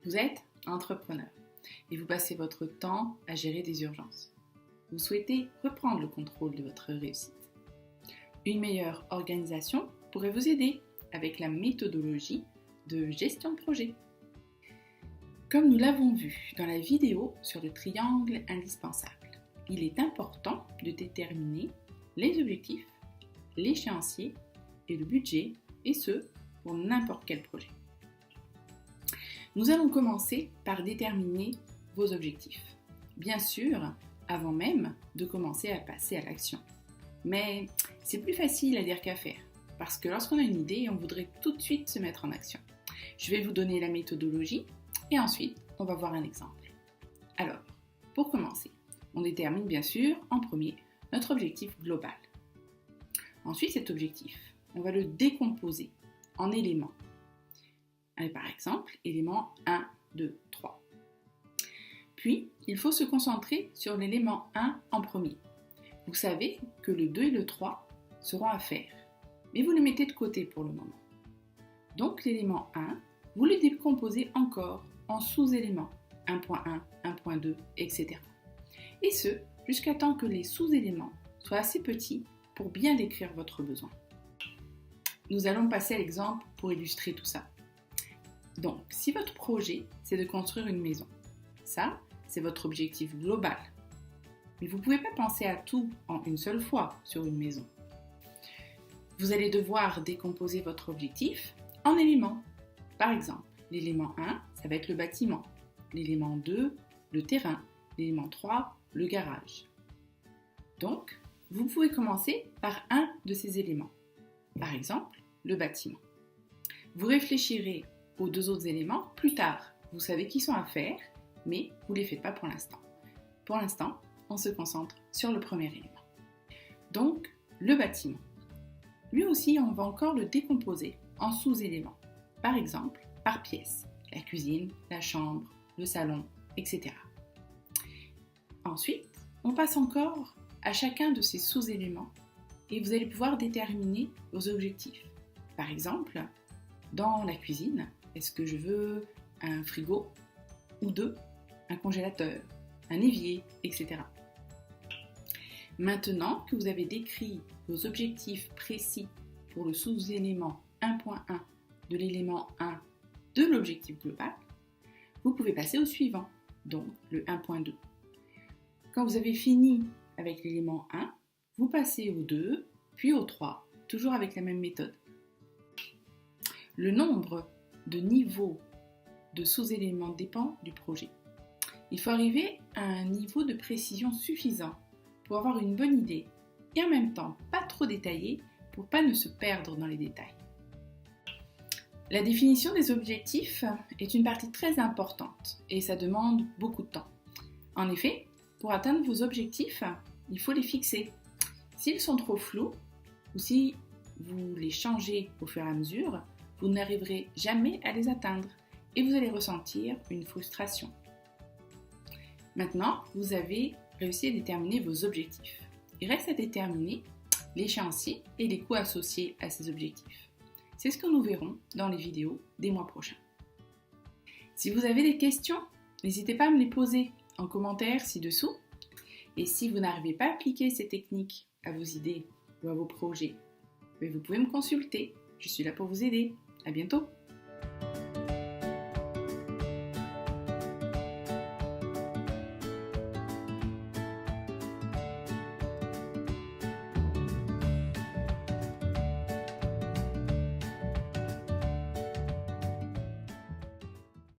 Vous êtes entrepreneur et vous passez votre temps à gérer des urgences. Vous souhaitez reprendre le contrôle de votre réussite. Une meilleure organisation pourrait vous aider avec la méthodologie de gestion de projet. Comme nous l'avons vu dans la vidéo sur le triangle indispensable, il est important de déterminer les objectifs, l'échéancier et le budget, et ce, pour n'importe quel projet. Nous allons commencer par déterminer vos objectifs. Bien sûr, avant même de commencer à passer à l'action. Mais c'est plus facile à dire qu'à faire, parce que lorsqu'on a une idée, on voudrait tout de suite se mettre en action. Je vais vous donner la méthodologie et ensuite, on va voir un exemple. Alors, pour commencer, on détermine bien sûr en premier notre objectif global. Ensuite, cet objectif, on va le décomposer en éléments. Par exemple, éléments 1, 2, 3. Puis, il faut se concentrer sur l'élément 1 en premier. Vous savez que le 2 et le 3 seront à faire, mais vous les mettez de côté pour le moment. Donc, l'élément 1, vous le décomposez encore en sous-éléments 1.1, 1.2, etc. Et ce, jusqu'à temps que les sous-éléments soient assez petits pour bien décrire votre besoin. Nous allons passer à l'exemple pour illustrer tout ça. Donc, si votre projet, c'est de construire une maison, ça, c'est votre objectif global. Mais vous ne pouvez pas penser à tout en une seule fois sur une maison. Vous allez devoir décomposer votre objectif en éléments. Par exemple, l'élément 1, ça va être le bâtiment. L'élément 2, le terrain. L'élément 3, le garage. Donc, vous pouvez commencer par un de ces éléments. Par exemple, le bâtiment. Vous réfléchirez aux deux autres éléments plus tard. Vous savez qu'ils sont à faire, mais vous ne les faites pas pour l'instant. Pour l'instant, on se concentre sur le premier élément. Donc, le bâtiment. Lui aussi, on va encore le décomposer en sous-éléments. Par exemple, par pièce. La cuisine, la chambre, le salon, etc. Ensuite, on passe encore à chacun de ces sous-éléments et vous allez pouvoir déterminer vos objectifs. Par exemple, dans la cuisine, est-ce que je veux un frigo ou deux, un congélateur, un évier, etc. Maintenant que vous avez décrit vos objectifs précis pour le sous-élément 1.1 de l'élément 1 de l'objectif global, vous pouvez passer au suivant, donc le 1.2. Quand vous avez fini avec l'élément 1, vous passez au 2, puis au 3, toujours avec la même méthode. Le nombre de niveaux de sous-éléments dépend du projet. Il faut arriver à un niveau de précision suffisant pour avoir une bonne idée et en même temps pas trop détaillé pour pas ne se perdre dans les détails. La définition des objectifs est une partie très importante et ça demande beaucoup de temps. En effet, pour atteindre vos objectifs, il faut les fixer. S'ils sont trop flous ou si vous les changez au fur et à mesure, vous n'arriverez jamais à les atteindre et vous allez ressentir une frustration. Maintenant, vous avez réussi à déterminer vos objectifs. Il reste à déterminer l'échéancier et les coûts associés à ces objectifs. C'est ce que nous verrons dans les vidéos des mois prochains. Si vous avez des questions, n'hésitez pas à me les poser en commentaire ci-dessous. Et si vous n'arrivez pas à appliquer ces techniques à vos idées ou à vos projets, vous pouvez me consulter. Je suis là pour vous aider. À bientôt!